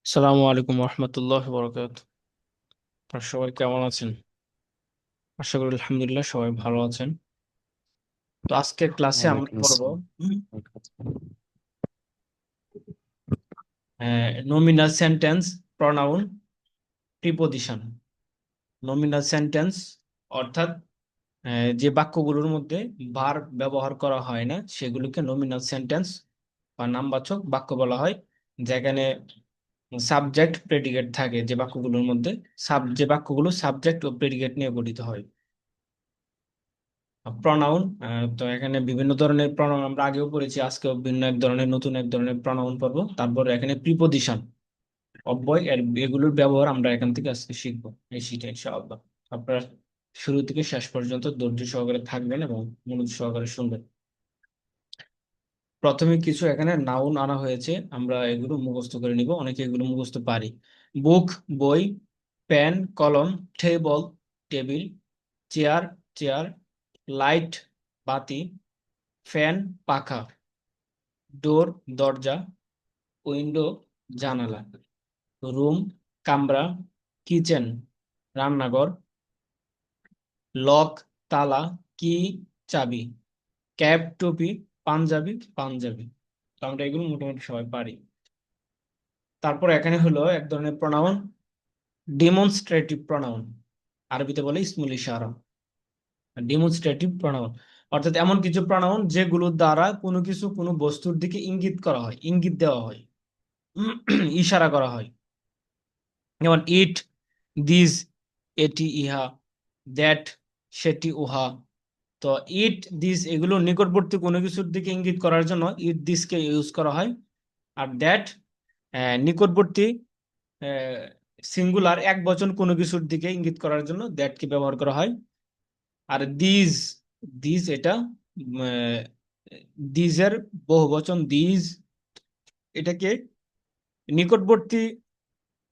আসসালামু আলাইকুম রহমতুল্লাহ বরকাত। আপনারা সবাই কেমন আছেন? আশা করি আলহামদুলিল্লাহ সবাই ভালো আছেন। তো আজকের ক্লাসে আমরা ওয়ালাইকুম পড়ব আসসালাম। Nominal sentence, pronoun, preposition. Nominal sentence অর্থাৎ যে বাক্যগুলোর মধ্যে ভার্ব ব্যবহার করা হয় না সেগুলোকে নমিনাল সেন্টেন্স বা নামবাচক বাক্য বলা হয়। যেখানে সাবজেক্ট প্রেডিকেট থাকে যে বাক্যগুলোর মধ্যে, যে বাক্যগুলো সাবজেক্ট ও প্রেডিকেট নিয়ে গঠিত হয়। প্রনাউন, তো এখানে বিভিন্ন ধরনের প্রনাউন আমরা আগেও পড়েছি, আজকেও ভিন্ন এক ধরনের নতুন এক ধরনের প্রনাউন পাবো। তারপর এখানে প্রিপোজিশন, অব্যয়, এগুলোর ব্যবহার আমরা এখান থেকে আজকে শিখবো এই শীটে ইনশাআল্লাহ। আপনারা শুরু থেকে শেষ পর্যন্ত ধৈর্য সহকারে থাকবেন এবং মনোযোগ সহকারে শুনবেন। প্রথমে কিছু এখানে নাউন আনা হয়েছে, আমরা এগুলো মুখস্থ করে নিব, অনেকে এগুলো মুখস্থ পারি। বুক, বই, পেন, কলম, table, table, chair, chair, light, বাতি, ফ্যান, পাখা, ডোর, দরজা, উইন্ডো, জানালা, রুম, কামরা, কিচেন, রান্নাঘর, লক, তালা, কি, চাবি, ক্যাপ, টুপি, পাঞ্জাবি, পাঞ্জাবি। তো আমরা এগুলো মোটামুটি সবাই পারি। তারপর এখানে হলো এক ধরনের প্রনাউন, ডেমনস্ট্রেটিভ প্রনাউন, আরবিতে বলে ইসমুল ইশারা। ডেমনস্ট্রেটিভ প্রনাউন অর্থাৎ এমন কিছু প্রনাউন যেগুলোর দ্বারা কোনো কিছু কোনো বস্তুর দিকে ইঙ্গিত করা হয়, ইঙ্গিত দেওয়া হয়, ইশারা করা হয়। যেমন ইট, দিস, এটি, ইহা, দ্যাট, সেটি, উহা। তো ইট, দিস এগুলো নিকটবর্তী কোনো কিছুর দিকে ইঙ্গিত করার জন্য ইট দিসকে ইউজ করা হয়। আর দ্যাট নিকটবর্তী সিঙ্গুলার এক বচন কোনো কিছুর দিকে ইঙ্গিত করার জন্য দ্যাটকে ব্যবহার করা হয়। আর দিস, দিস এটা দিজের বহু বচন দিজ, এটাকে নিকটবর্তী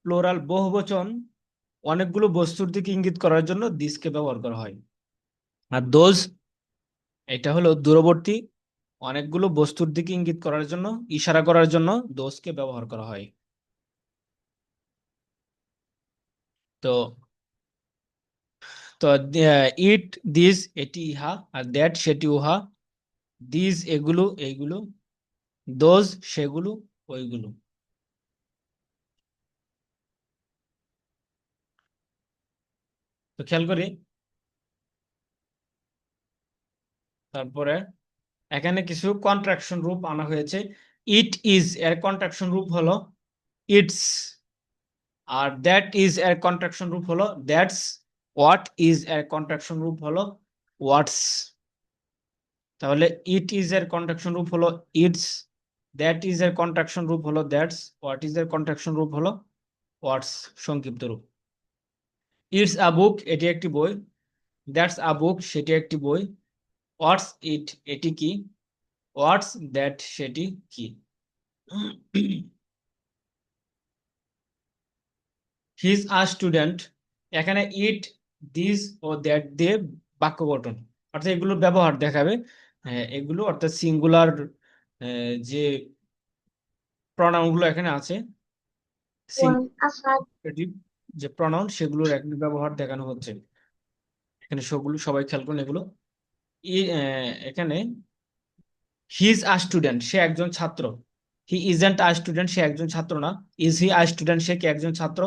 প্লোরাল বহু বচন অনেকগুলো বস্তুর দিকে ইঙ্গিত করার জন্য দিসকে ব্যবহার করা হয়। আর দোজ, এটা হলো দূরবর্তী অনেকগুলো বস্তুর দিকে ইঙ্গিত করার জন্য, ইশারা করার জন্য দোজকে ব্যবহার করা হয়। তো তো ইট, দিস, এটি, ইহা, আর দ্যাট, সেটি, উহা, দিস এগুলো এইগুলো, দোজ সেগুলো ওইগুলো। তো খেয়াল করি, তারপরে এখানে কিছু কন্ট্রাকশন রূপ আনা হয়েছে। ইট ইজ এর কন্ট্রাকশন রূপ হলো ইটস, আর দ্যাট ইজ এর কন্ট্রাকশন রূপ হলো দ্যাটস, হোয়াট ইজ এর কন্ট্রাকশন রূপ হলো হোয়াটস। তাহলে ইট ইজ এর কন্ট্রাকশন রূপ হলো ইটস, দ্যাট ইজ এর কন্ট্রাকশন রূপ হলো দ্যাটস, হোয়াট ইজ এর কন্ট্রাকশন রূপ হলো হোয়াটস, সংক্ষিপ্ত রূপ। ইটস আ বুক এটি একটি বই, দ্যাটস আ বুক সেটি একটি বই, হোয়াটস ইট এটি কি, হোয়াটস দ্যাট সেটি কি। হি ইজ আ স্টুডেন্ট, এখানে ইট, দিস ও দ্যাট দিয়ে বাক্য গঠন অর্থাৎ এগুলোর ব্যবহার দেখাবে। এগুলো অর্থাৎ সিঙ্গুলার যে প্রনাউন গুলো এখানে আছে, সিঙ্গুলার যে প্রনাউন সেগুলোর এক ব্যবহার দেখানো হচ্ছে। এখানে সবগুলো সবাই খেয়াল করুন এগুলো। এখানে হি ইজ আ স্টুডেন্ট সে একজন ছাত্র, হি ইজেন্ট আ স্টুডেন্ট সে একজন ছাত্র না, ইজ হি আ স্টুডেন্ট সে কি একজন ছাত্র,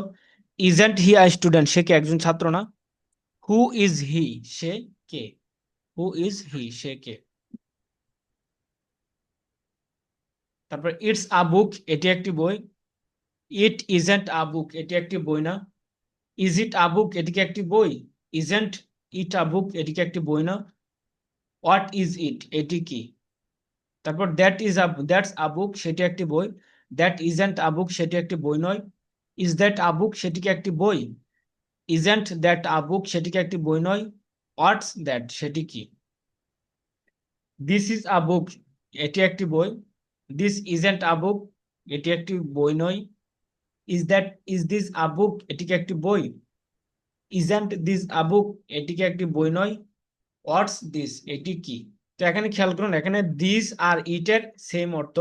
ইজেন্ট হি আ স্টুডেন্ট সে কি একজন ছাত্র না, who is he say K, who is he সে কে। তারপর ইটস আ বুক এটি একটি বই, ইট ইজেন্ট আ বুক এটি একটি বই না, ইজ ইট আ বুক এটি কি একটি বই, ইজেন্ট ইট আ বুক এটি কি একটি বই না, হোয়াট ইজ ইট এটি কি। তারপর দ্যাটস আ বুক সেটি একটি বই, দ্যাট ইজেন্ট আ বুক সেটি একটি বই নয়, ইজ দ্যাট আ বুক সেটি কি একটি বই, ইজেন্ট দ্যাট আ বুক সেটি কি একটি বই নয়, হোয়াটস দ্যাট সেটি কি। দিস ইজ আ বুক এটি একটি বই, দিস ইজেন্ট আ বুক এটি একটি বই নয়, ইজ দিস আ বুক এটি কি একটি বই, ইজেন্ট দিস আ বুক এটি কি একটি বই নয়, হোয়াটস দিস এটি কি। তো এখানে খেয়াল করুন এখানে দিস আর ইটের সেম অর্থ,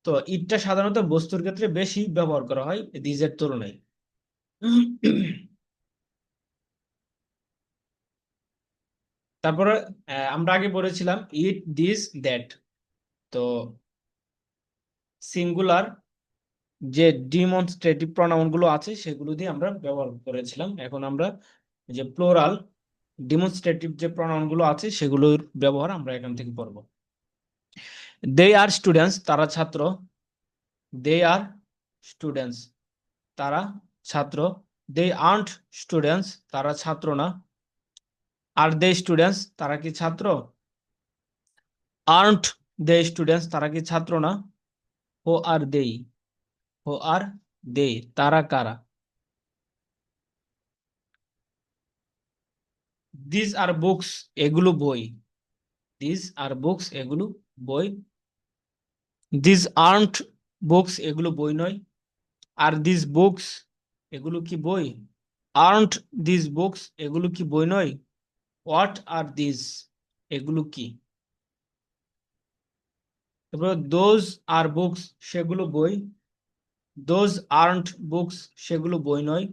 তো ইটটা সাধারণত বস্তুর ক্ষেত্রে বেশি ব্যবহার করা হয় দিজের তুলনায়। তারপরে আমরা আগে পড়েছিলাম ইট, দিস, দ্যাট। তো সিঙ্গুলার যে ডিমনস্ট্রেটিভ প্রনাউন গুলো আছে সেগুলো দিয়ে আমরা ব্যবহার করেছিলাম। এখন আমরা যে প্লোরাল ডিমনস্ট্রেটিভ যে প্রনাউন গুলো আছে সেগুলোর ব্যবহার আমরা এখান থেকে পড়ব। দে আর স্টুডেন্টস, তারা ছাত্র। দে আর স্টুডেন্টস, তারা ছাত্র। দে আর্নট স্টুডেন্টস, তারা ছাত্র না। আর দে স্টুডেন্টস, তারা কি ছাত্র? আর্নট দে স্টুডেন্টস, তারা কি ছাত্র না? হু আর দেই, হু আর দে, তারা কারা? দিস আর বুকস, এগুলো বই। দিস আর বুকস, এগুলো বই। দিস আর্নট বুকস, এগুলো বই নয়। আর দিস বুকস, এগুলো কি বই? আর্নট দিস বুকস, এগুলো কি বই নয়? হোয়াট আর দিস, এগুলো কি? তারপর দোজ আর বুকস, সেগুলো বই। দোজ আর্নট বুকস, সেগুলো বই নয়।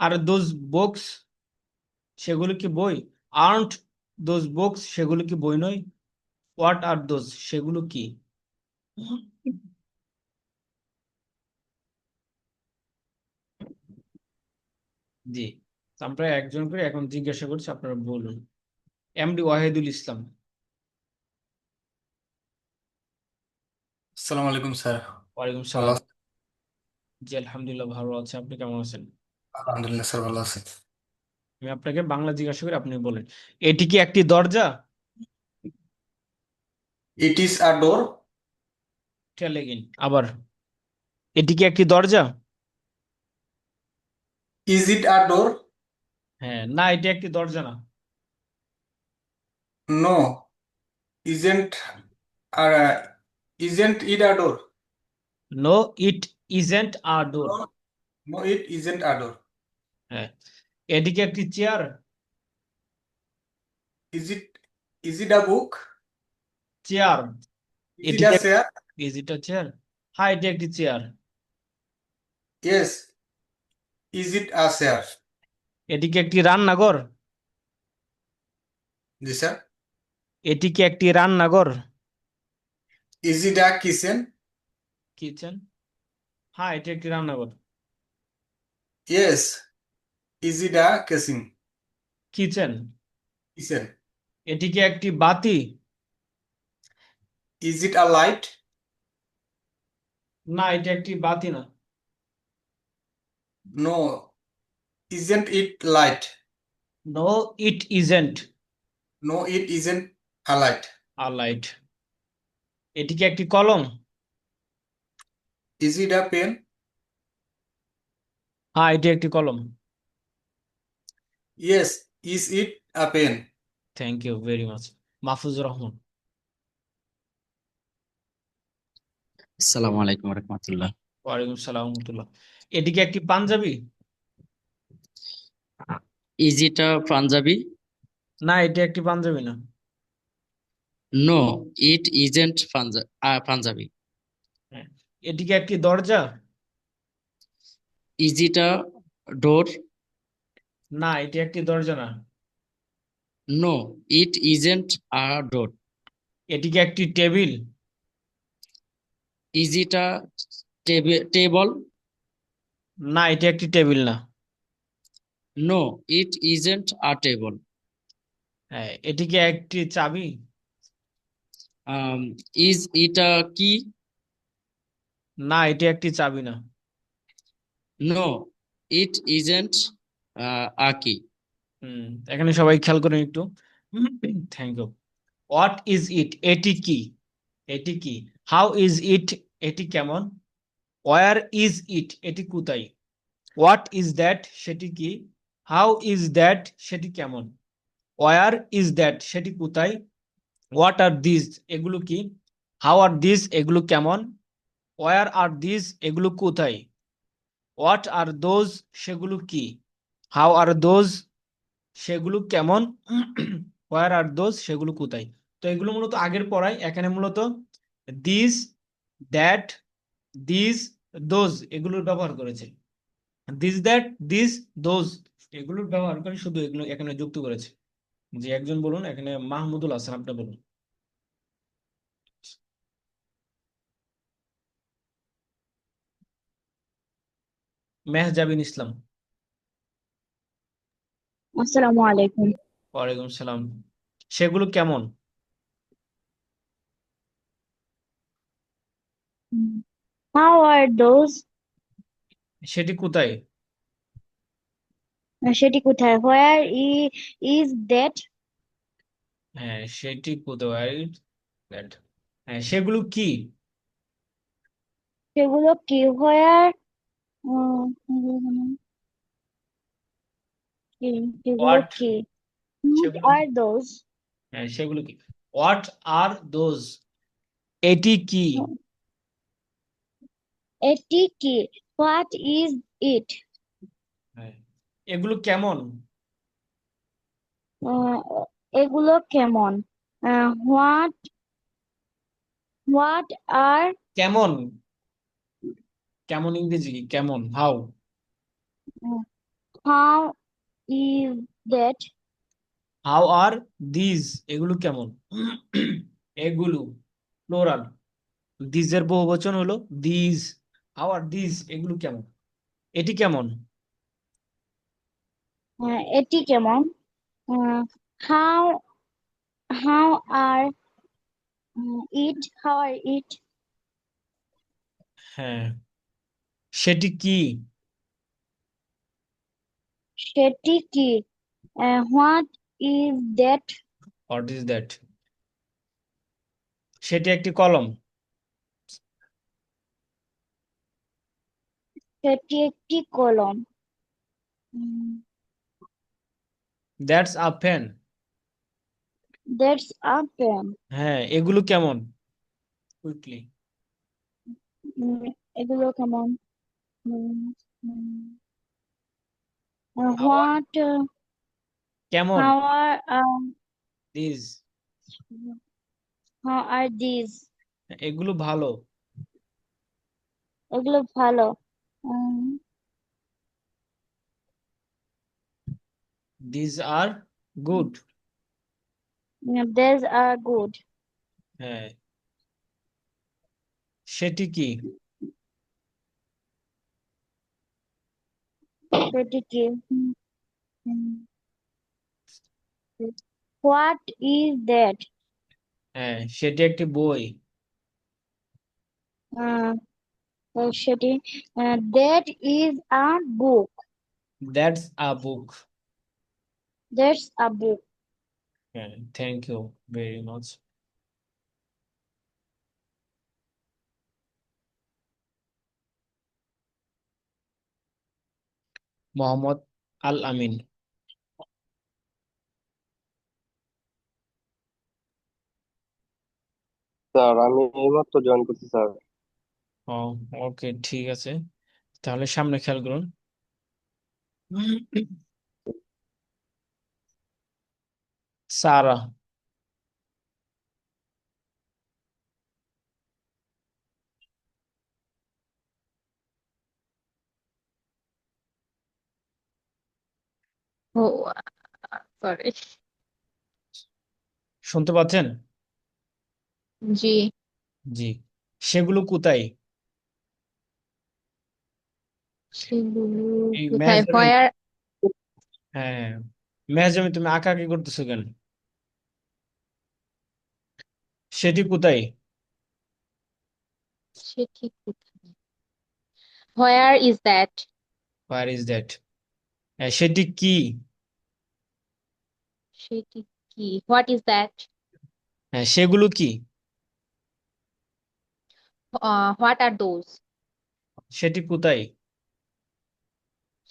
আর দোজ বুকস, সেগুলো কি বই? আর্নট দোজ বুকস, সেগুলো কি বই নয়? হোয়াট আর দোজ, সেগুলো কি? জি, আমরা একজন করে এখন জিজ্ঞাসা করছি, আপনারা বলুন। এমডি ওয়াহিদুল ইসলাম। আসসালামু আলাইকুম স্যার। ওয়ালাইকুম ভালো সালাম। আছেন? জি আলহামদুলিল্লাহ ভালো আছে, আপনি কেমন আছেন? আলহামদুলিল্লাহ স্যার, ভালো আছি। আমি আপনাকে বাংলা জিজ্ঞাসা করি, আপনি বলেন। এটি কি একটি দরজা? ইট is a door. Tell again, আবার। এটি কি একটি দরজা? Is it a door? হ্যাঁ, না এটি একটি দরজা না। নো, ইজেন্ট আর isn't it a door? No it isn't a door. No, no it isn't a door. হ্যাঁ, এটি কি একটি chair? Is it, is it a book? Chair. Is এটি ইট আ কি chair? Is it a chair? হ্যাঁ, এটি একটি chair. Yes, is it a chair? এটি কি একটি রান্নাঘর? জি স্যার। এটি কি একটি রান্নাঘর? Is it a kitchen? Kitchen. হ্যাঁ, এটি একটি রান্নাঘর। Yes, is it a kitchen? Kitchen. Kitchen. এটি কি একটি বাতি? Is it a light? না, এটি একটি বাতি না। No, isn't it light? No it isn't no it isn't a light. A light. এটি কি একটি কলম? Is it a pen? হ্যাঁ, এটি একটি কলম। Yes, is it a pen? Thank you very much. Mahfuzur Rahman. আসসালামু আলাইকুম রহমতুল্লাহ। ওয়ালাইকুম সালাম রহমতুল্লাহ। এটি কি একটি panjabi? Is it a panjabi? না, এটি একটি পাঞ্জাবি না। No, it isn't panjabi. হ্যাঁ। এটি কি একটি দরজা? Is it a door? না, এটি একটি দরজা না। No, it isn't a door. এটি কি একটি table? Is it a table? না, এটি একটি টেবিল না। No, it isn't a table. হ্যাঁ, এটি কি একটি চাবি? ইজ ইট আ কি? না, এটি একটি চাবি না। নো, ইট ইজেন্ট আ কি। হুম, এখানে সবাই খেয়াল করেন একটু। Thank you. What is it, এটি কি? এটি কি? হাউ ইজ ইট, এটি কেমন? ওয়ার ইজ ইট, এটি কোথায়? হোয়াট ইজ দ্যাট, সেটি কি? হাউ ইজ দ্যাট, সেটি কেমন? ওয়ার ইজ দ্যাট, সেটি কোথায়? হোয়াট আর দিস, এগুলো কি? হাউ আর দিস, এগুলো কেমন? ওয়ার আর দিস, এগুলো কোথায়? হোয়াট আর দোজ, সেগুলো কি? হাউ আর দোজ, সেগুলো কেমন? ওয়ার আর দোজ, সেগুলো কোথায়? তো এগুলো মূলত আগের পড়ায়, এখানে মূলত দিস, দ্যাট, দিস, দোজ এগুলোর ব্যবহার করেছে। দিস, দ্যাট, দিস, দোজ এগুলোর ব্যবহার করে শুধু এগুলো এখানে যুক্ত করেছে। যে একজন বলুন, এখানে মাহমুদুল হাসান, আপনি বলুন। মেহজাবিন ইসলাম। আসসালামু আলাইকুম। ওয়ালাইকুম সালাম। সেগুলো কেমন? How are those? সেটি কোথায়? সেটি কোথায়? Where is that? হ্যাঁ, সেটি কোথায়? That. হ্যাঁ, সেগুলো কি? সেগুলো কি? Where কি? সেগুলো হোয়াট? কি? What সেগুলো কি? are those? হ্যাঁ, সেগুলো কি? What are those? এটি কি? এটি কি? What is it? হ্যাঁ, এগুলো কেমন? আহ, এগুলো কেমন? What are কেমন? কেমন ইংরেজি কি? কেমন, how? how is that? How are these এগুলো কেমন? এগুলো প্লোরাল, দিজের বহুবচন হলো দিজ। হাউ আর দিজ এগুলো কেমন? এটি কেমন? এটি কেমন? how are it? হ্যাঁ, সেটি কি? সেটি কি? What is that? What is that? সেটি একটি কলম। সেটি একটি কলম। That's a pen. That's a pen. হ্যাঁ, এগুলো কেমন? কুইকলি। এগুলো কেমন? Um, um, how are, What? কেমন? How are these, how are these? এগুলো ভালো। এগুলো ভালো। Um, these are good. These are good. হ্যাঁ, সেটি কি? সেটি কি? উম, What is that? হ্যাঁ, সেটি একটি বই। Uh, সেটি that is a book. That's a book. That's a book. হ্যাঁ, thank you very much. Mohammad Al Amin. Sir আমি এইমাত্র জয়েন করছি স্যার। ও, ওকে, ঠিক আছে, তাহলে সামনে খেয়াল করুন। সারা। Oh, sorry. শুনতে পাচ্ছেন? জি, জি। সেগুলো কোথায়? সেগুলো এই কোথায়? মেহজাবিন। Where? হ্যাঁ, মেহজাবিন, তুমি আঁকাআঁকি করতেছো কেন? সেটি কোথায়? সেটি কোথায়? Where is that? Where is that? সেটি কি? সেটি কি? What is that? হ্যাঁ, সেগুলো কি? What are those? সেটি কোথায়?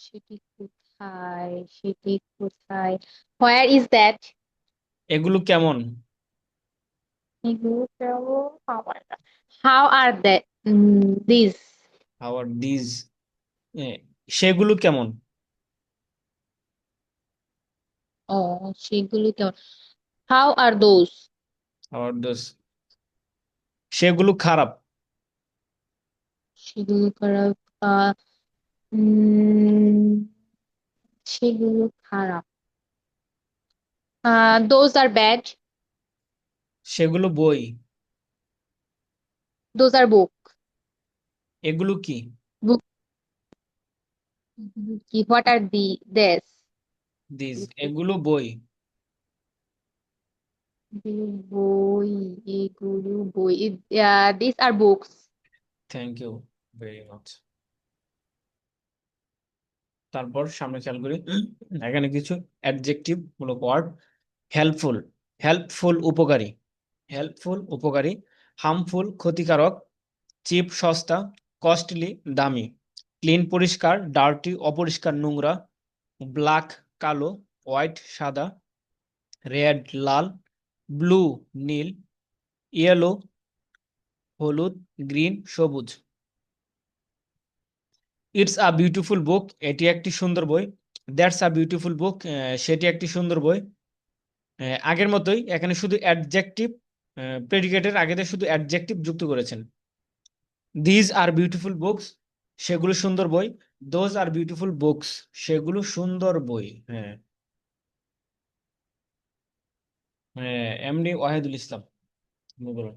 সেটি কোথায়? সেটি কোথায়? Where is that? এগুলো কেমন? এগুলো কেমন? Oh my God. How are they? These. আবার দিজ। সেগুলো কেমন? সেগুলো কেমন? How are those? আবার দোস। সেগুলো খারাপ। সেগুলো খারাপ। আহ উম, সেগুলো খারাপ। Those are bad. সেগুলো বই। Those are book. এগুলো কি? Book. কি? What are this? দিস। এগুলো বই। এগুলো বই। এগুলো বই। These are books. Thank you very much. তারপর সামনে খেয়াল করি, এখানে কিছু অ্যাডজেক্টিভ মূলক ওয়ার্ড। হেল্পফুল, হেল্পফুল উপকারী, হেল্পফুল উপকারী। হার্মফুল ক্ষতিকারক। চিপ সস্তা। কস্টলি দামি। ক্লিন পরিষ্কার, ডার্টি অপরিষ্কার নোংরা। ব্ল্যাক কালো। হোয়াইট সাদা। রেড লাল। ব্লু নীল। ইয়েলো হলুদ। গ্রিন সবুজ। ইটস আ বিউটিফুল বুক, এটি একটি সুন্দর বই। দ্যাটস আ বিউটিফুল বুক, সেটি একটি সুন্দর বই। আগের মতোই এখানে শুধু অ্যাডজেক্টিভ, প্রেডিকেটের আগে দিয়ে শুধু অ্যাডজেক্টিভ যুক্ত করেছেন। দিজ আর বিউটিফুল বুকস, সেগুলো সুন্দর বই। দোজ আর বিউটিফুল বুকস, সেগুলো সুন্দর বই। হ্যাঁ, এমডি ওয়াহিদুল ইসলাম, আপনি বলুন।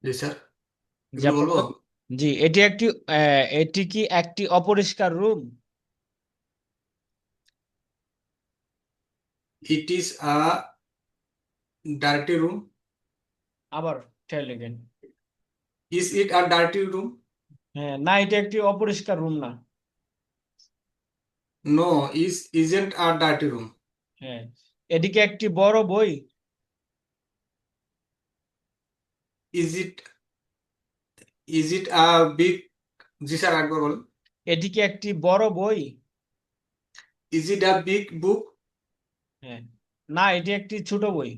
জি স্যার, জি, এগুলো আপনি বলবো। বলুন। জি, এটি কি একটি অপরিষ্কার room? It is a dirty room. আবার ট্রাই লিখেন। Is it a dirty room? হ্যাঁ, না, এটা একটি অপরিষ্কার রুম না। No, isn't a dirty room. হ্যাঁ, এটি কি একটি বড় বই? Is it is it a big? জি স্যার, একবার বলুন। এটি কি একটি বড় বই? Is it a big book? হ্যাঁ, না, এটি একটি ছোট বই।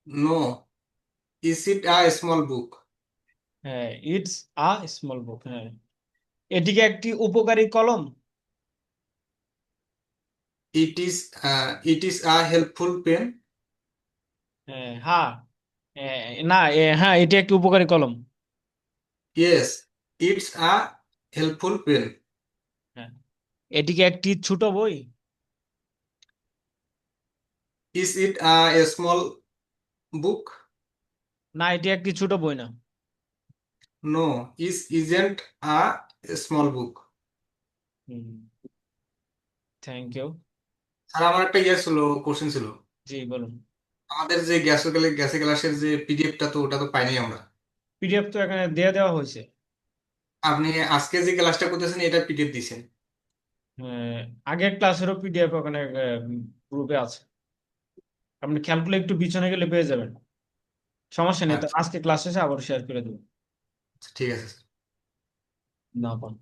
No, is it a small book? হ্যাঁ, ইটস আ স্মল বুক। হ্যাঁ, এটি কি একটি উপকারী কলম? It is it is a helpful pen? হ্যাঁ, হ্যাঁ, না, হ্যাঁ, এটি একটি উপকারী কলম। Yes, it's a helpful pen. হ্যাঁ, এটি কি একটি ছোট বই? Is it a small book? না, এটি একটি ছোট বই না। No, isn't a small book. Thank you. Sir, আমার একটা ছিল, কোশ্চেন ছিল। জি, বলুন। আমাদের যে গ্যাসে ক্লাসের যে পিডিএফটা, তো ওটা তো পাইনি আমরা। পিডিএফ তো এখানে দিয়ে দেওয়া হয়েছে। আপনি আজকে যে ক্লাসটা করতেছেন এটা পিডিএফ দিছেন? আহ, আগের ক্লাসেরও পিডিএফ ওখানে গ্রুপে আছে। আপনি খেয়াল করলে একটু পিছনে গেলে পেয়ে যাবেন। সমস্যা নেই, তো আচ্ছা, আজকে ক্লাস শেষে আবার শেয়ার করে দেবো। ঠিক আছে স্যার। না পান।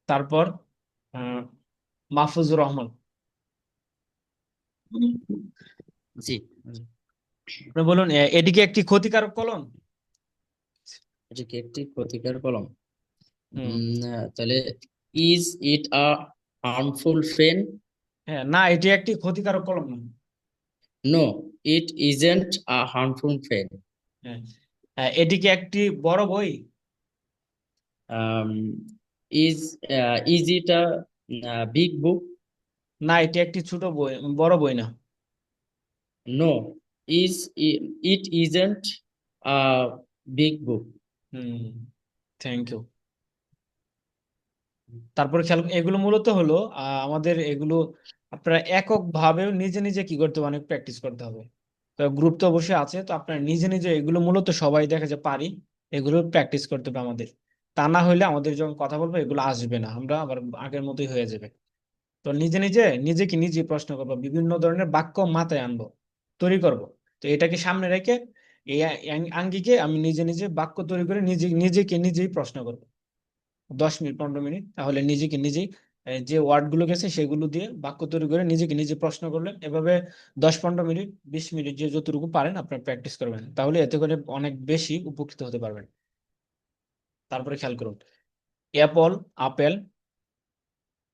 তারপর আহ, মাহফুজুর রহমান, জি জি। আপনি বলুন, এটি কি একটি ক্ষতিকারক কলম? এটা কি একটি ক্ষতিকর কলম? হুম। তাহলে is it a harmful pen? হ্যাঁ, না, এটি একটি ক্ষতিকারক কলম না। No, it isn't a harmful pen. হ্যাঁ, এটি কি একটি বড় বই? Is is it a big book? না, এটি একটি ছোট বই, বড় বই না। No, is it isn't a big book. Hmm, thank you. তারপরে খেয়াল, এগুলো মূলত হলো আমাদের এগুলো আপনারা এককভাবেও নিজে নিজে কি করতে হবে, অনেক প্র্যাকটিস করতে হবে। তো গ্রুপ তো অবশ্যই আছে, তো আপনারা নিজে নিজে এগুলো মূলত সবাই দেখা যায় পারি, এগুলো প্র্যাকটিস করতে হবে আমাদের। তা না হলে আমাদের যখন কথা বলবো এগুলো আসবে না, আমরা আবার আগের মতোই হয়ে যাবে। তো নিজে নিজে নিজেকে নিজে প্রশ্ন করবো, বিভিন্ন ধরনের বাক্য মাথায় আনবো, তৈরি করব। তো এটাকে সামনে রেখে এই আঙ্গিকে আমি নিজে নিজে বাক্য তৈরি করে নিজেকে নিজেই প্রশ্ন করবো 10 মিনিট 15 মিনিট, তাহলে নিজেকে নিজেই যে ওয়ার্ড গুলো গেছে সেগুলো দিয়ে বাক্য তৈরি করে নিজেকে নিজে প্রশ্ন করলেন। এভাবে 10 15 মিনিট 20 মিনিট যে যতটুকু পারেন আপনার প্র্যাকটিস করবেন, তাহলে এতে করে অনেক বেশি উপকৃত হতে পারবেন। তারপরে খেয়াল করুন, অ্যাপল আপেল,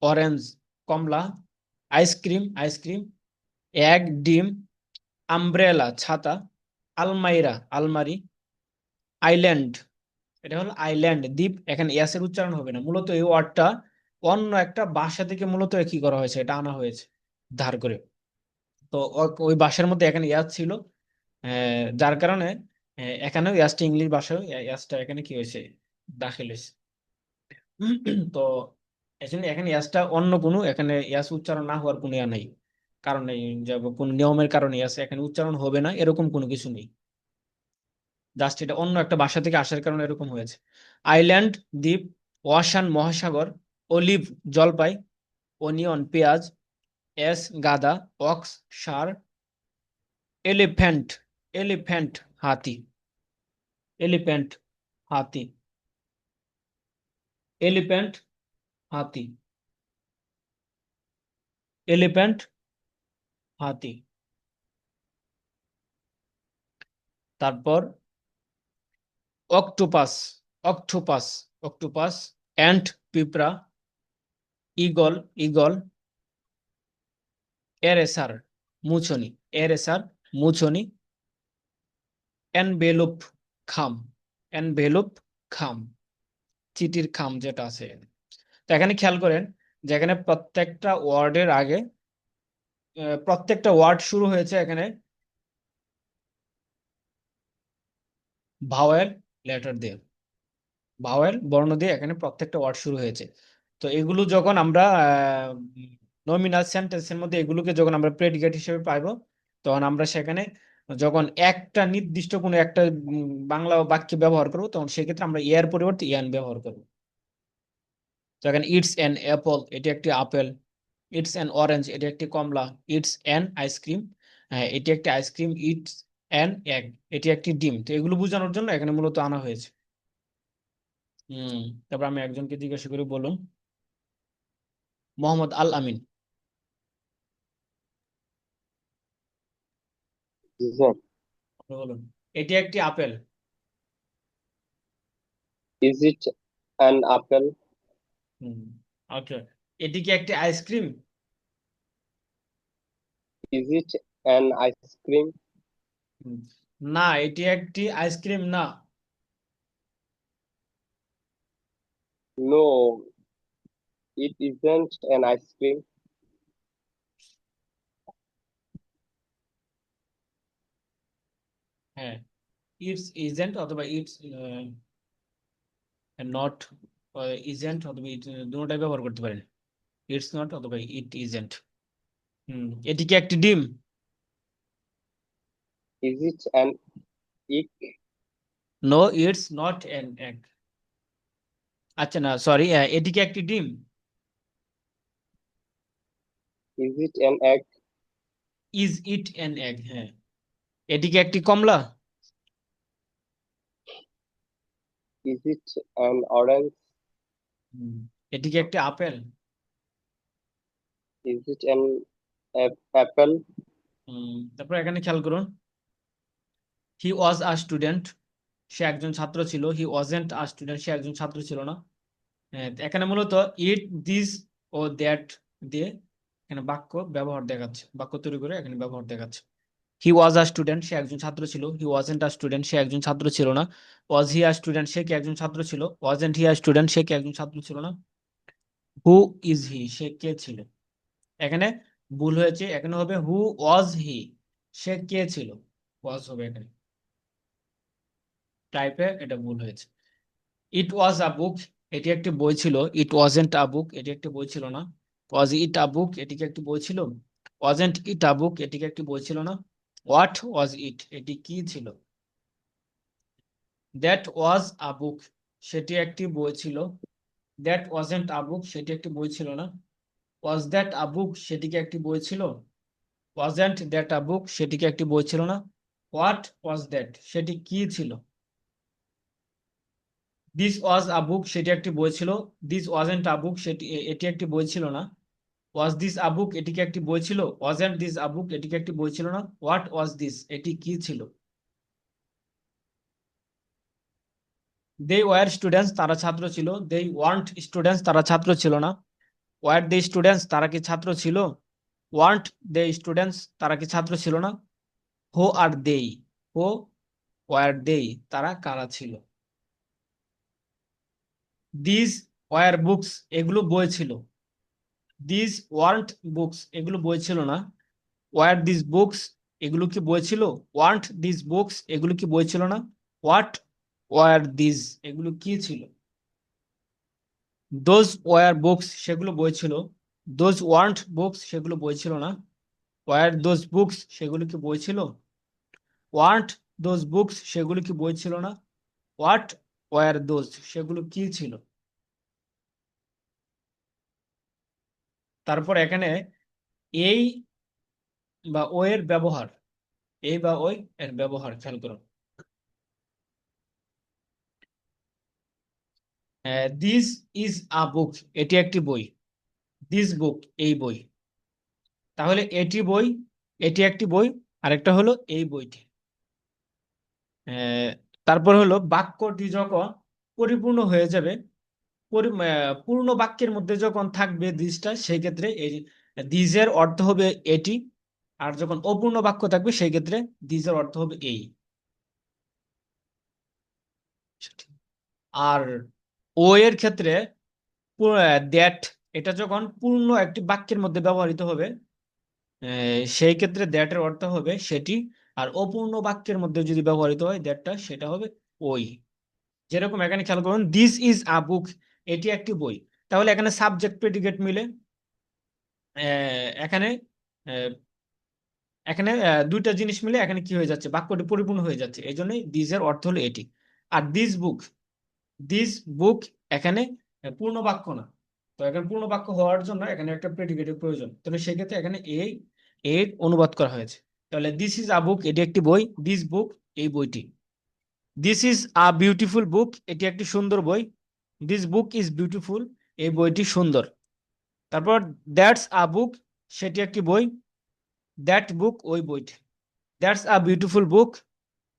অরেঞ্জ কমলা, আইসক্রিম আইসক্রিম, এগ ডিম, আমব্রেলা ছাতা, আলমাইরা আলমারি, আইল্যান্ড এটা হলো আইল্যান্ড দ্বীপ। এখানে এস এর উচ্চারণ হবে না, মূলত এই ওয়ার্ডটা অন্য একটা ভাষা থেকে মূলত কি করা হয়েছে, এটা আনা হয়েছে ধার করে। তো ওই ভাষার মধ্যে এখানে ইয়াস ছিল, যার কারণে এখানেও ইয়াসটা ইংলিশ ভাষায় ইয়াসটা এখানে কি হয়েছে, দাখিল হয়েছে। তো এজন্য এখানে ইয়াসটা অন্য কোনো এখানে ইয়াস উচ্চারণ না হওয়ার কোনো ইয়া নাই, কারণ এই যে কোনো নিয়মের কারণে ইয়াস এখানে উচ্চারণ হবে না এরকম কোনো কিছু নেই, জাস্ট এটা অন্য একটা ভাষা থেকে আসার কারণে এরকম হয়েছে। আইল্যান্ড দ্বীপ, ওয়াশান মহাসাগর, অলিভ জলপাই, অনিয়ন পেঁয়াজ, এস গাধা, অক্স ষাঁড়, এলিফ্যান্ট এলিফ্যান্ট হাতি, এলিফ্যান্ট হাতি, এলিফ্যান্ট হাতি, এলিফ্যান্ট হাতি। তারপর অক্টোপাস অক্টোপাস অক্টোপাস, অ্যান্ট পিঁপড়া, ঈগল ঈগল, এরেসার মুছনি, এরেসার মুছনি, এনভেলপ খাম, এনভেলপ খাম চিঠির খাম যেটা আছে। তো এখানে খেয়াল করেন যে এখানে প্রত্যেকটা ওয়ার্ডের আগে প্রত্যেকটা ওয়ার্ড শুরু হয়েছে এখানে ভাওয়েল লেটার দিয়ে, ভাওয়েল বর্ণ দিয়ে এখানে প্রত্যেকটা ওয়ার্ড শুরু হয়েছে। তো এগুলো যখন আমরা নমিনাল সেন্টেন্সের মধ্যে এগুলোকে যখন আমরা প্রেডিকেট হিসেবে পাইবো, তখন আমরা সেখানে যখন একটা নির্দিষ্ট কোনো একটা বাংলা বাক্যে ব্যবহার করবো, তখন সেক্ষেত্রে আমরা এর পরিবর্তে ইয়ান ব্যবহার করবো। তো এখানে ইটস অ্যান অ্যাপল এটি একটি আপেল, ইটস অ্যান অরেঞ্জ এটি একটি কমলা, ইটস অ্যান আইসক্রিম এটি একটি আইসক্রিম, ইটস অ্যান এগ এটি একটি ডিম। তো এগুলো বোঝানোর জন্য এখানে মূলত আনা হয়েছে। তারপর আমি একজনকে জিজ্ঞাসা করি, বলুন মোহাম্মদ আল আমিন, জি স্যার। আপনি বলুন এটি একটি apple, is it an apple? Okay. এটি কি একটি ice cream? Is it an ice cream? না এটি একটি আইসক্রিম না। No, it isn't an ice cream. হ্যাঁ, ইটস ইজেন্ট অথবা ইটস নট, ইজেন্ট অথবা ইট দুটোটাই ব্যবহার করতে পারেন, ইটস নট অথবা ইট ইজেন্ট। এটি কি একটি ডিম? Is it an egg? No it's not an egg. আচ্ছা না সরি, এটি কি একটি ডিম? Is it an egg? Is it an egg, হ্যাঁ। এটি কি একটি কমলা? Is it an orange? এটি কি একটি apple? Is it an apple? তারপর এখানে খেয়াল করুন, হি ওয়াজ আ স্টুডেন্ট সে একজন ছাত্র ছিল, হি ওয়াজেন্ট আ স্টুডেন্ট সে একজন ছাত্র ছিল না। এখানে মূলত ইট দিস ও দ্যাট দিয়ে এখানে বাক্য ব্যবহার দেখাচ্ছে, বাক্য তৈরি করে এখানে ব্যবহার দেখাচ্ছে। হি ওয়াজ আ স্টুডেন্ট সে একজন ছাত্র ছিল, হি ওয়াজেন্ট আ স্টুডেন্ট সে একজন ছাত্র ছিল না। ওয়াজ হি আ স্টুডেন্ট সে কি একজন ছাত্র ছিল, ওয়াজেন্ট হি আ স্টুডেন্ট সে কি একজন ছাত্র ছিল না। হু ইজ হি সে কে ছিল, এখানে ভুল হয়েছে, এখানে হবে হু ওয়াজ হি সে কে ছিল, ওয়াজ হবে এখানে, টাইপে এটা ভুল হয়েছে। ইট ওয়াজ আ বুক এটি একটি বই ছিল, ইট ওয়াজেন্ট আ বুক এটি একটি বই ছিল না। ওয়াজ ইট আ বুক এটি কি একটি বই ছিল, ওয়াজেন্ট ইট আ বুক এটি কি একটি বই ছিল না। হোয়াট ওয়াজ ইট এটি কি ছিল, দ্যাট ওয়াজ আ বুক সেটি একটি বই ছিল, দ্যাট ওয়াজেন্ট আ বুক সেটি একটি বই ছিল না। ওয়াজ দ্যাট আ বুক সেটি কি একটি বই ছিল, ওয়াজেন্ট দ্যাট আ বুক সেটি কি একটি বই ছিল না। হোয়াট ওয়াজ দ্যাট সেটি কি ছিল। দিস ওয়াজ আ বুক সেটি একটি বই ছিল, দিস ওয়াজেন্ট আ বুক এটি একটি বই ছিল না। ওয়াজ দিস আ বুক এটি কি একটি বই ছিল, ওয়াজেন্ট দিস আ বুক এটি কি একটি বই ছিল না। হোয়াট ওয়াজ দিস এটি কি ছিল। দে ওয়ার স্টুডেন্টস, তারা ছাত্র ছিল। দে ওয়ান্ট স্টুডেন্টস, তারা ছাত্র ছিল না। ওয়ার দে স্টুডেন্টস, তারা কি ছাত্র ছিল? ওয়ান্ট দে স্টুডেন্টস, তারা কি ছাত্র ছিল না? হো আর দেই, হো ওয়ার দেই, তারা কারা ছিল? দিস ওয়ার বুকস, এগুলো বই ছিল। দিস ওয়ান্ট বুকস, এগুলো বই ছিল না। ওয়ার দিস বুকস, এগুলো কি বই ছিল? ওয়ান্ট দিস বুকস, এগুলো কি বই ছিল না? হোয়াট ওয়ার দিস, এগুলো কি ছিল? দোজ ওয়ার বুকস, সেগুলো বই ছিল। দোজ ওয়ান্ট বুকস, সেগুলো বই ছিল না। ওয়ার দোজ বুকস, সেগুলো কি বই ছিল? ওয়ান্ট দোজ বুকস, সেগুলো কি বই ছিল না? হোয়াট ওয়ার দোজ, সেগুলো কি ছিল? তারপর এখানে এই বা ও এর ব্যবহার, এই বা ওই এর ব্যবহার খেয়াল করো। দিস ইজ আ বুক, এটি একটি বই। দিস বুক, এই বই। তাহলে এটি বই, এটি একটি বই, আরেকটা হলো এই বইটি। তারপর হলো বাক্যটি যখন পরিপূর্ণ হয়ে যাবে, পূর্ণ বাক্যের মধ্যে যখন থাকবে দিসটা, সেই ক্ষেত্রে এই দিসের অর্থ হবে এটি। আর যখন অপূর্ণ বাক্য থাকবে সেই ক্ষেত্রে দিসের অর্থ হবে এই। আর ও এর ক্ষেত্রে দ্যাট, এটা যখন পূর্ণ একটি বাক্যের মধ্যে ব্যবহৃত হবে, সেই ক্ষেত্রে দ্যাট এর অর্থ হবে সেটি। আর অপূর্ণ বাক্যের মধ্যে যদি ব্যবহৃত হয় দ্যাটটা, সেটা হবে ওই। যেরকম এখানে খেয়াল করুন, দিস ইজ আ বুক, এটি একটি বই। তাহলে এখানে সাবজেক্ট প্রেডিকেট মিলে এখানে আহ, এখানে দুইটা জিনিস মিলে এখানে কি হয়ে যাচ্ছে, বাক্যটি পরিপূর্ণ হয়ে যাচ্ছে। এই জন্যই দিস এর অর্থ হলো এটি। আর দিস বুক, দিস বুক এখানে পূর্ণ বাক্য না। তো এখানে পূর্ণ বাক্য হওয়ার জন্য এখানে একটা প্রেডিকেটের প্রয়োজন। তাহলে সেক্ষেত্রে এখানে এই এর অনুবাদ করা হয়েছে। তাহলে দিস ইজ আ বুক, এটি একটি বই। দিস বুক, এই বইটি। This is a beautiful book, এটি একটি সুন্দর বই। দিস বুক ইজ বিউটিফুল, এই বইটি সুন্দর। তারপর দ্যাটস আ বুক, সেটি একটি বই। দ্যাট বুক, ওই বইটি। দ্যাটস আ বিউটিফুল বুক,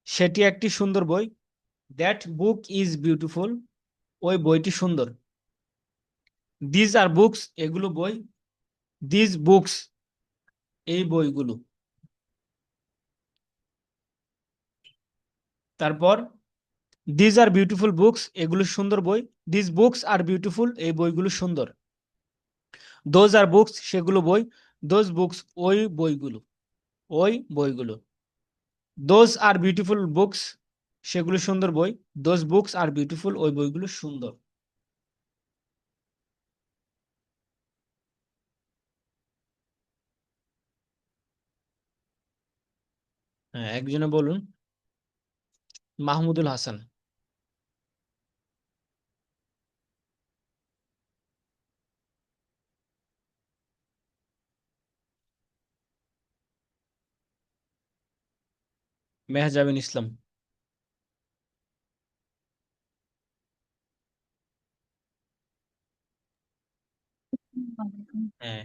সেটি একটি সুন্দর বই। দ্যাট বুক ইজ বিউটিফুল, ওই বইটি সুন্দর। দিজ আর বুকস, এগুলো বই। দিজ বুকস, এই বইগুলো। তারপর দিজ আর বিউটিফুল বুকস, এগুলো সুন্দর বই। দিজ বুকস আর বিউটিফুল, এই বইগুলো সুন্দর। দোজ আর বুকস, সেগুলো বই। দোজ বুকস, ওই বইগুলো, ওই বইগুলো। দোজ আর বিউটিফুল বুকস, সেগুলো সুন্দর বই। দোজ বুকস আর বিউটিফুল, ওই বইগুলো সুন্দর। হ্যাঁ, একজনে বলুন। মাহমুদুল হাসান। মেহজাবিন ইসলাম। হ্যাঁ,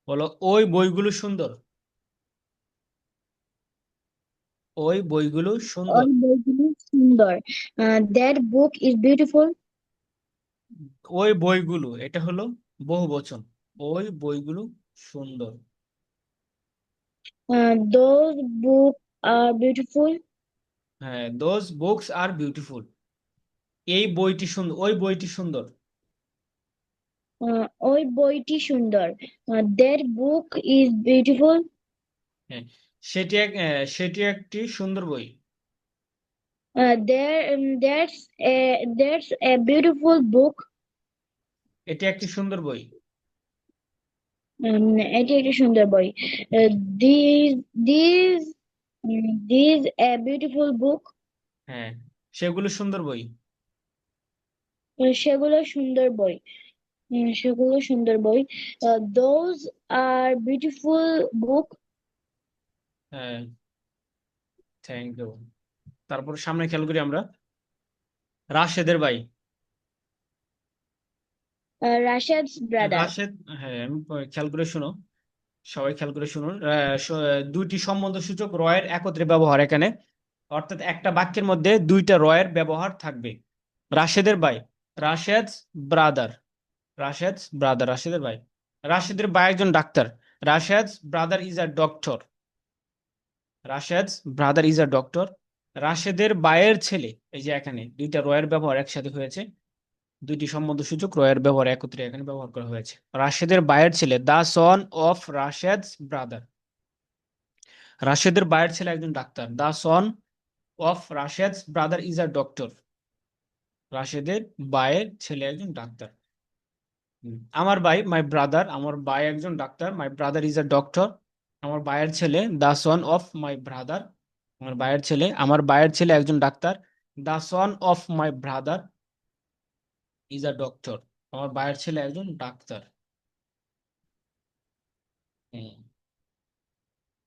বলো ওই বইগুলো সুন্দর। ওই বইগুলো সুন্দর। All বইগুলো সুন্দর। That book is beautiful. ওই বইগুলো, এটা হলো বহু বচন। ওই বইগুলো সুন্দর। Those books are beautiful. হ্যাঁ, দোজ বুকস আর বিউটিফুল, এই বইটি সুন্দর, ওই বইটি সুন্দর। ওই বইটি সুন্দর। That book is beautiful. হ্যাঁ, সেটি একটি সুন্দর বই। That's a beautiful book. এটি একটি সুন্দর বই। এটি একটি সুন্দর বই। These these these a beautiful book. হ্যাঁ, সেগুলো সুন্দর বই। সেগুলো সুন্দর বই। সেগুলো সুন্দর বই। Those are beautiful book. হ্যাঁ, থ্যাংক ইউ। তারপর সামনে খেয়াল করি আমরা, রাশেদের ভাই। Rashid's brother. রাশেদ, হ্যাঁ আমি খেয়াল করে শুনো, সবাই খেয়াল করে শুনুন। দুইটি সম্বন্ধ সূচক রয়ের একত্রে ব্যবহার এখানে, অর্থাৎ একটা বাক্যের মধ্যে দুইটা রয়ের ব্যবহার থাকবে। রাশেদের ভাই, রাশেদস ব্রাদার, রাশেদের ভাই, রাশেদের ভাই একজন doctor. Rashed's brother is a doctor, Rashed's brother is a doctor. রাশেদের ভাইয়ের ছেলে, এই যে এখানে দুইটা রয়ের ব্যবহার একসাথে হয়েছে, দুইটি সম্বন্ধসূচক রয়ের ব্যবহার একত্রে এখানে ব্যবহার করা হয়েছে। রাশেদের ভাইয়ের ছেলে, দা সন অফ রাশেদস ব্রাদার, রাশেদের ভাইয়ের ছেলে একজন doctor. The son of Rashed's brother is a doctor, রাশেদের ভাইয়ের ছেলে একজন ডাক্তার। আমার ভাই, মাই ব্রাদার, আমার ভাই একজন doctor. My brother is a doctor, আমার ভাইয়ের ছেলে। দা সন অফ মাই ব্রাদার, আমার ভাইয়ের ছেলে একজন doctor. The son of my brother is a doctor, আমার ভাইয়ের ছেলে একজন ডাক্তার। হুম।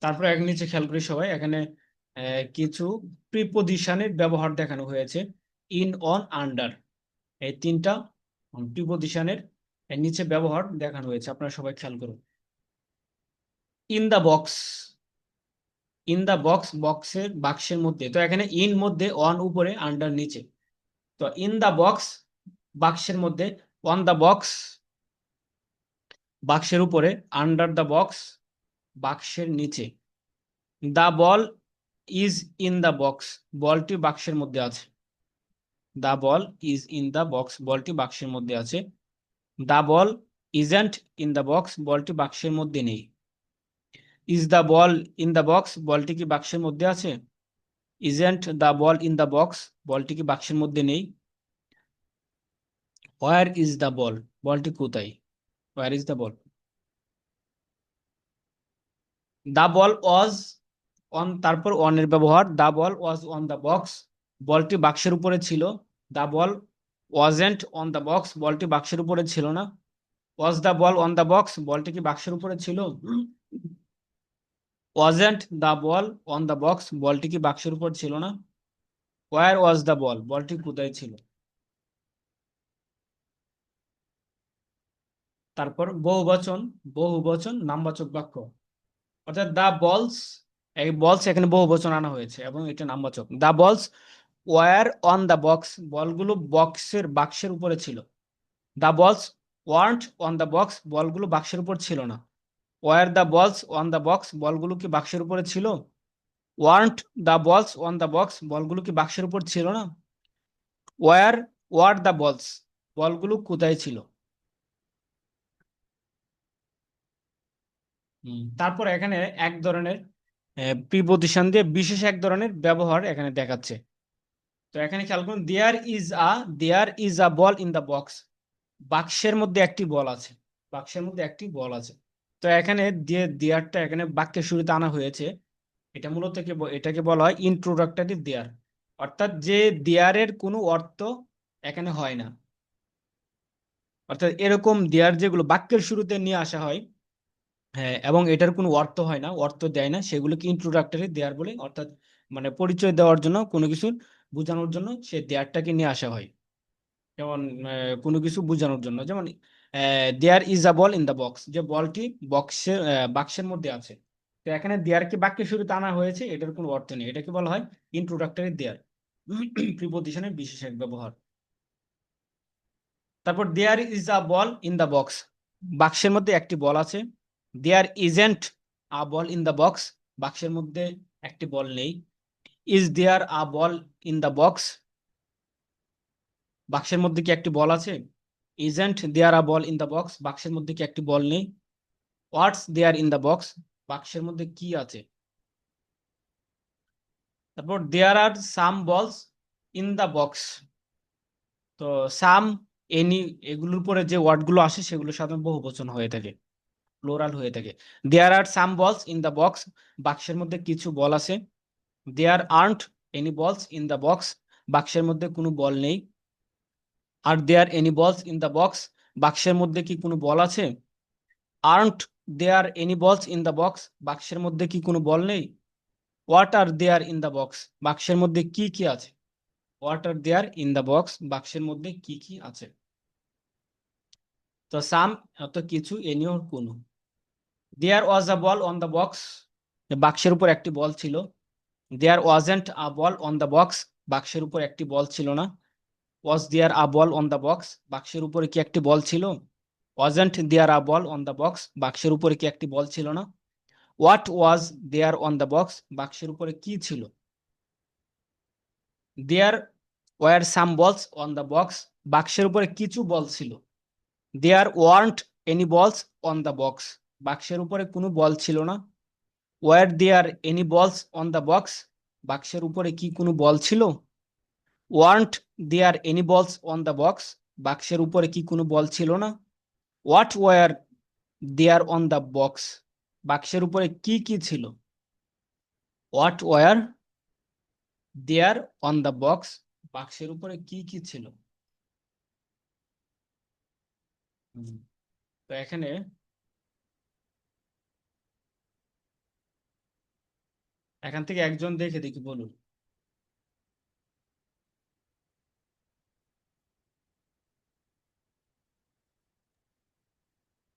তারপরে এক নিচে খেয়াল করি সবাই, এখানে কিছু প্রিপোজিশনের ব্যবহার দেখানো হয়েছে। ইন, অন, আন্ডার, এই তিনটা প্রিপোজিশনের নিচে ব্যবহার দেখানো হয়েছে, আপনারা সবাই খেয়াল করুন। In the box, in the box, বক্সের, বাক্সের মধ্যে। তো এখানে ইন মধ্যে, অন উপরে, আন্ডার নিচে। তো ইন দা বক্স বাক্সের মধ্যে, অন দা বক্স বাক্সের উপরে, আন্ডার দা বক্স বাক্সের নিচে। The ball is in the box, বলটি বাক্সের মধ্যে আছে। The ball is in the box, বলটি বাক্সের মধ্যে আছে। The ball isn't in the box, বলটি বাক্সের মধ্যে নেই। Is the ball in the box, বলটি কি বাক্সের মধ্যে আছে? Isn't the ball in the box, বলটি কি বাক্সের মধ্যে নেই। হোয়ার ইজ দা বল, বলটি কোথায়? Where is the ball. The ball was on, তারপর অন এর ব্যবহার। দা ball was on the box, বলটি বাক্সের উপরে ছিল। দা বল ওয়াজেন্ট অন দা বক্স, বলটি বাক্সের উপরে ছিল না। ওয়াজ দা বল অন দা বক্স, বলটি কি বাক্সের উপরে ছিল? Wasn't the ball on the box, বলটি কি বাক্সের উপর ছিল না। ওয়ার ওয়াজ দা বল, বলটি কোথায় ছিল। তারপর বহুবচন, বহুবচন নামবাচক বাক্য, অর্থাৎ দা বলস, এই বলস এখানে বহুবচন আনা হয়েছে এবং এটা নামবাচক। দা বলস ওয়ার অন দা বক্স, বলগুলো বাক্সের উপরে ছিল। দা বলস ওয়ার্ন্ট অন দা বক্স, বলগুলো বাক্সের উপর ছিল না। ওয়ার দা বলস অন দা বক্স, বলগুলো কি বাক্সের উপরে ছিল। ওয়ার্ন্ট দা বলস অন দা বক্স, বলগুলো কি বাক্সের উপর ছিল না। ওয়ার দা বলস, বলগুলো কোথায় ছিল। তারপর এখানে এক ধরনের প্রিপজিশন দিয়ে বিশেষ এক ধরনের ব্যবহার এখানে দেখাচ্ছে। তো এখানে খেয়াল করুন, there is a ball in the box, বাক্সের মধ্যে একটি বল আছে, বাক্সের মধ্যে একটি বল আছে। তো এখানে দেয়ারটা এখানে বাক্যের শুরুতে আনা হয়েছে। এটা মূলত এটাকে বলা হয় ইন্ট্রোডাক্টরি দেয়ার, অর্থাৎ যে দেয়ারের কোনো অর্থ এখানে হয় না। অর্থাৎ এরকম দেয়ার যেগুলো বাক্যের শুরুতে নিয়ে আসা হয়, হ্যাঁ, এবং এটার কোনো অর্থ হয় না, অর্থ দেয় না, সেগুলোকে ইন্ট্রোডাক্টরি দেয়ার বলে। অর্থাৎ মানে পরিচয় দেওয়ার জন্য, কোনো কিছু বোঝানোর জন্য সে দেয়ারটাকে নিয়ে আসা হয়। যেমন কোনো কিছু বোঝানোর জন্য, যেমন there is a ball in the box, যে বলটি বাক্সের মধ্যে আছে। তো এখানে দেয়ারকে বাক্যের শুরুতে আনা হয়েছে, এটার কোনো অর্থ নেই, এটাকে বলা হয় ইন্ট্রোডাক্টরি দেয়ার, প্রিপজিশনের বিশেষ এক ব্যবহার। তারপর there is a ball in the box, বাক্সের মধ্যে একটি বল আছে। There isn't a ball in the box, বাক্সের মধ্যে একটি বল নেই। Is there a ball in the box, বাক্সের মধ্যে কি একটি বল আছে। Isn't there a ball in the box, বাক্সের মধ্যে কি একটি বল নেই। What's there in the box, বাক্সের মধ্যে কি আছে। তারপর দেয়ার আর সাম বলস ইন দ্য বক্স, তো সাম, এনি, এগুলোর পরে যে ওয়ার্ডগুলো আসে সেগুলো সাধারণত বহুবচন হয়ে থাকে, প্লোরাল হয়ে থাকে। দেয়ার আর সাম বলস ইন দ্য বক্স, বাক্সের মধ্যে কিছু বল আছে। There aren't any balls in the box, বাক্সের মধ্যে কোনো বল নেই। Are there any balls in the box, বাক্সের মধ্যে কি কোনো বল আছে। Aren't there any balls in the box, বাক্সের মধ্যে কি কোনো বল নেই। What are there in the box, বাক্সের মধ্যে কি কি আছে। What are there in the box, বাক্সের মধ্যে কি কি আছে। তো সাম অত কিছু, এনি ওর কোনো। There was a ball on the box, বাক্সের উপর একটি বল ছিল। There wasn't a ball on the box, বাক্সের উপর একটি বল ছিল না। Was there a ball on the box, বাক্সের উপরে কি একটি বল ছিল? Wasn't there a ball on the box, বাক্সের উপরে কি একটি বল ছিল না? What was there on the box, বাক্সের উপরে কি ছিল? দেয়ার ওয়ার সাম বলস অন দ্য বক্স, বাক্সের উপরে কিছু বল ছিল। There weren't any balls on the box, বাক্সের উপরে কোনো বল ছিল না। Were there any balls on the box, বাক্সের উপরে কি কোনো বল ছিল? Weren't there any balls on the box, বাক্সের উপরে কি কোনো বল ছিল না? What were there on the box, বাক্সের উপরে কি কি ছিল? What were there on the box, বাক্সের উপরে কি কি ছিল? তো এখানে এখান থেকে একজন দেখে দেখি বলুন।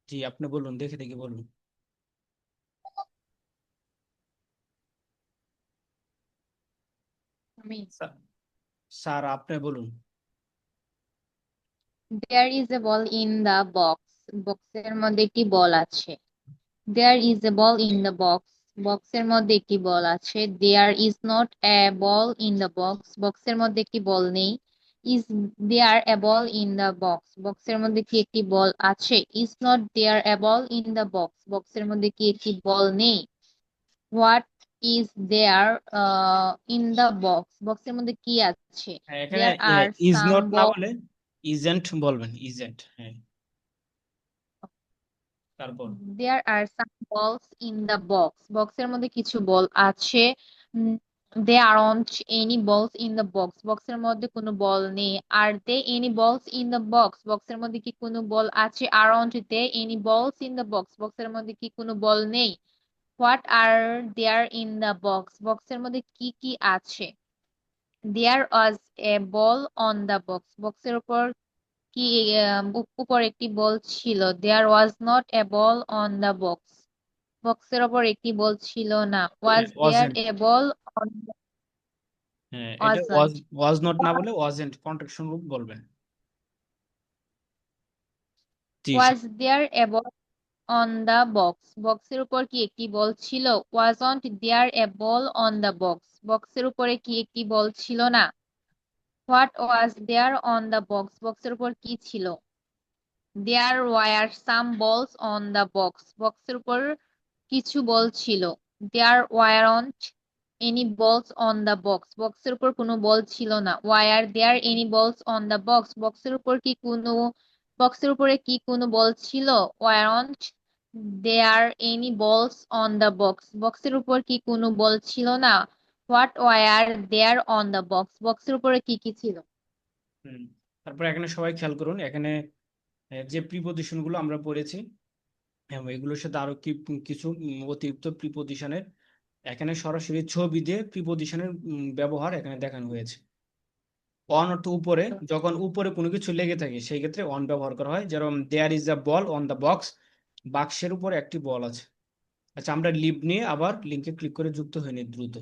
জি, আপনি বলুন, দেখে দেখে বলুন। আমি স্যার আপনি বলুন। there is a ball in the box, বক্সের মধ্যে একটি বল আছে। There is a ball in the box, বক্সের মধ্যে একটি বল আছে। There is not a ball in the box, বক্সের মধ্যে একটি বল নেই। Is there a ball in the box, বক্সের মধ্যে কি একটি বল আছে? Is not there a ball in the box, বক্সের মধ্যে কি একটি বল নেই। What is there in the box, বক্সের মধ্যে কি আছে? হ্যাঁ, এখানে There are is some not না balls, বলে ইজেন্ট বলবেন, ইজেন্ট। হ্যাঁ, তারপর there are some balls in the box, বক্সের মধ্যে কিছু বল আছে। There aren't any balls in the box, বক্সের মধ্যে কোনো বল নেই। Are there any balls in the box, বক্সের মধ্যে কি কোনো বল আছে? Aren't there any balls in the box, বক্সের মধ্যে কি কোনো বল নেই। What are there in the box, বক্সের মধ্যে কি কি আছে? There was a ball on the box, বক্সের উপর কি উপর একটি বল ছিল। There was not a ball on the box, বক্সের উপর একটি বল ছিল না। Was there wasn't. a ball on the হ্যাঁ, এটা wasn't, ওয়াজ নট না বলে ওয়াজেন্ট কন্ট্রাকশন রূপ বলবেন। জি was there a ball on the box, বক্সের উপর কি একটি বল ছিল? Wasn't there a ball on the box, বক্সের উপরে কি একটি বল ছিল না। What was there on the box, বক্সের উপর কি ছিল? There were some balls on the box, বক্সের উপর কিছু বল ছিল। There weren't any balls on the box, বক্সের উপর কোনো বল ছিল না। Were there any balls on the box, বক্সের উপর কি কোনো বক্সের উপরে কি কোনো বল ছিল? Weren't there any balls on the box, বক্সের উপর কি কোনো বল ছিল না। What were there on the box, বক্সের উপরে কি কি ছিল? তারপর এখানে সবাই খেয়াল করুন, এখানে যে প্রিপজিশন গুলো আমরা পড়েছি এগুলোর সাথে আরো কিছু অতিরিক্ত প্রিপজিশনের এখানে সরাসরি ছবি দিয়ে প্রিপজিশনের ব্যবহার এখানে দেখানো হয়েছে। অন অর্থ উপরে, যখন উপরে কোনো কিছু লেগে থাকে সেই ক্ষেত্রে অন ব্যবহার করা হয়। যেরকম there is a ball on the box, বাক্সের উপরে একটি বল আছে। আচ্ছা, আমরা লিভ নিয়ে আবার লিঙ্কে ক্লিক করে যুক্ত হয়ে নিই দ্রুত।